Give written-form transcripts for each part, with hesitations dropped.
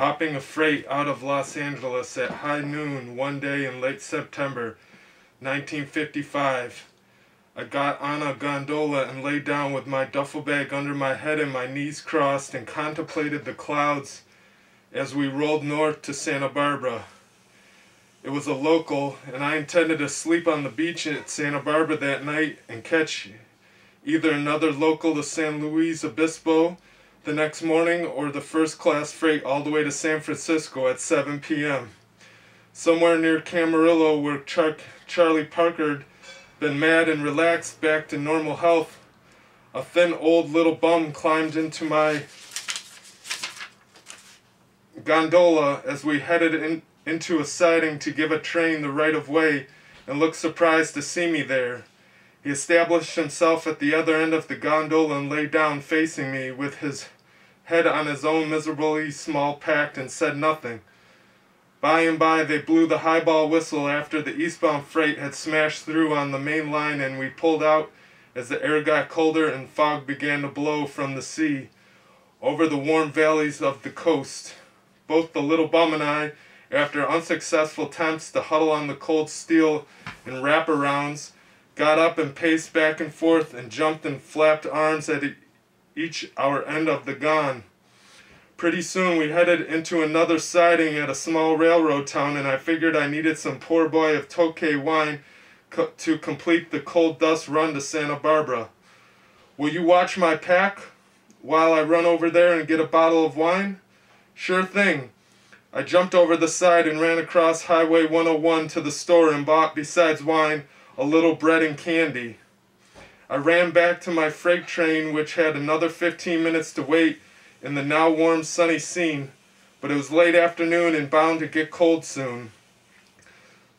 hopping a freight out of Los Angeles at high noon one day in late September 1955. I got on a gondola and lay down with my duffel bag under my head and my knees crossed and contemplated the clouds as we rolled north to Santa Barbara. It was a local, and I intended to sleep on the beach at Santa Barbara that night and catch either another local to San Luis Obispo the next morning or the first-class freight all the way to San Francisco at 7 p.m. Somewhere near Camarillo, where Charlie Parker had been mad and relaxed back to normal health, a thin old little bum climbed into my gondola as we headed into a siding to give a train the right of way and looked surprised to see me there. He established himself at the other end of the gondola and lay down facing me with his head on his own miserably small pack and said nothing. By and by they blew the highball whistle after the eastbound freight had smashed through on the main line and we pulled out as the air got colder and fog began to blow from the sea over the warm valleys of the coast. Both the little bum and I, after unsuccessful attempts to huddle on the cold steel in wraparounds, got up and paced back and forth and jumped and flapped arms at each our end of the gon. Pretty soon we headed into another siding at a small railroad town, and I figured I needed some poor boy of Tokay wine to complete the cold dust run to Santa Barbara. Will you watch my pack while I run over there and get a bottle of wine? Sure thing. I jumped over the side and ran across Highway 101 to the store and bought, besides wine, a little bread and candy. I ran back to my freight train, which had another 15 minutes to wait in the now warm sunny scene, but it was late afternoon and bound to get cold soon.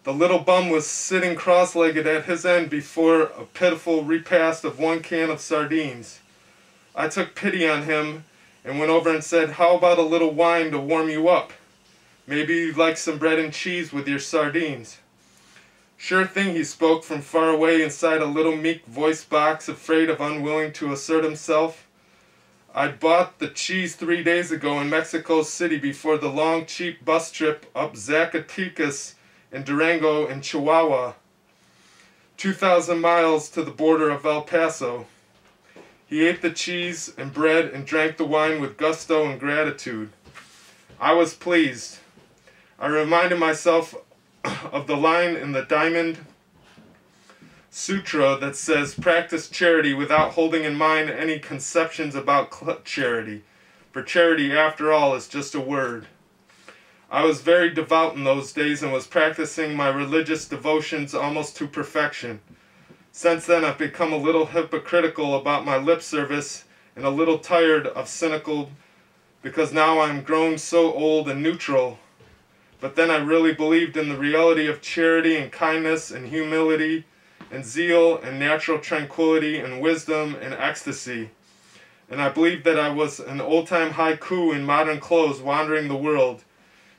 The little bum was sitting cross-legged at his end before a pitiful repast of one can of sardines. I took pity on him and went over and said, "How about a little wine to warm you up? Maybe you'd like some bread and cheese with your sardines." "Sure thing," he spoke from far away inside a little meek voice box, afraid of unwilling to assert himself. "I'd bought the cheese 3 days ago in Mexico City before the long cheap bus trip up Zacatecas and Durango and Chihuahua, 2,000 miles to the border of El Paso." He ate the cheese and bread and drank the wine with gusto and gratitude. I was pleased. I reminded myself of the line in the Diamond Sutra that says, "Practice charity without holding in mind any conceptions about charity, for charity, after all, is just a word." I was very devout in those days and was practicing my religious devotions almost to perfection. Since then I've become a little hypocritical about my lip service and a little tired of cynical because now I'm grown so old and neutral. But then I really believed in the reality of charity and kindness and humility and zeal and natural tranquility and wisdom and ecstasy. And I believed that I was an old-time haiku in modern clothes wandering the world,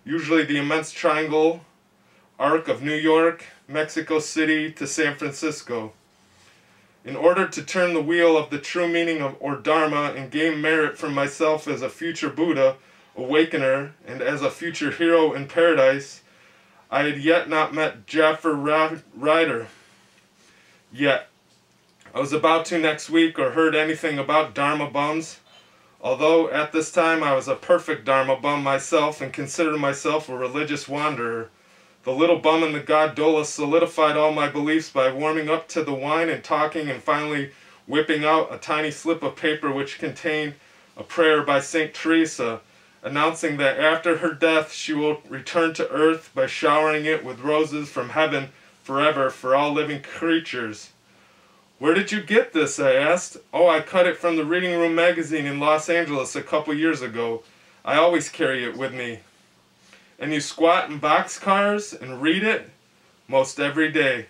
usually the immense triangle arc of New York, Mexico City to San Francisco. In order to turn the wheel of the true meaning of or Dharma and gain merit for myself as a future Buddha, awakener, and as a future hero in paradise, I had yet not met Jaffer Ryder. Yet. I was about to next week or heard anything about Dharma bums, although at this time I was a perfect Dharma bum myself and considered myself a religious wanderer. The little bum in the gondola solidified all my beliefs by warming up to the wine and talking and finally whipping out a tiny slip of paper which contained a prayer by St. Teresa, announcing that after her death she will return to earth by showering it with roses from heaven forever for all living creatures. "Where did you get this?" I asked. "Oh, I cut it from the Reading Room magazine in Los Angeles a couple years ago. I always carry it with me." "And you squat in boxcars and read it?" "Most every day."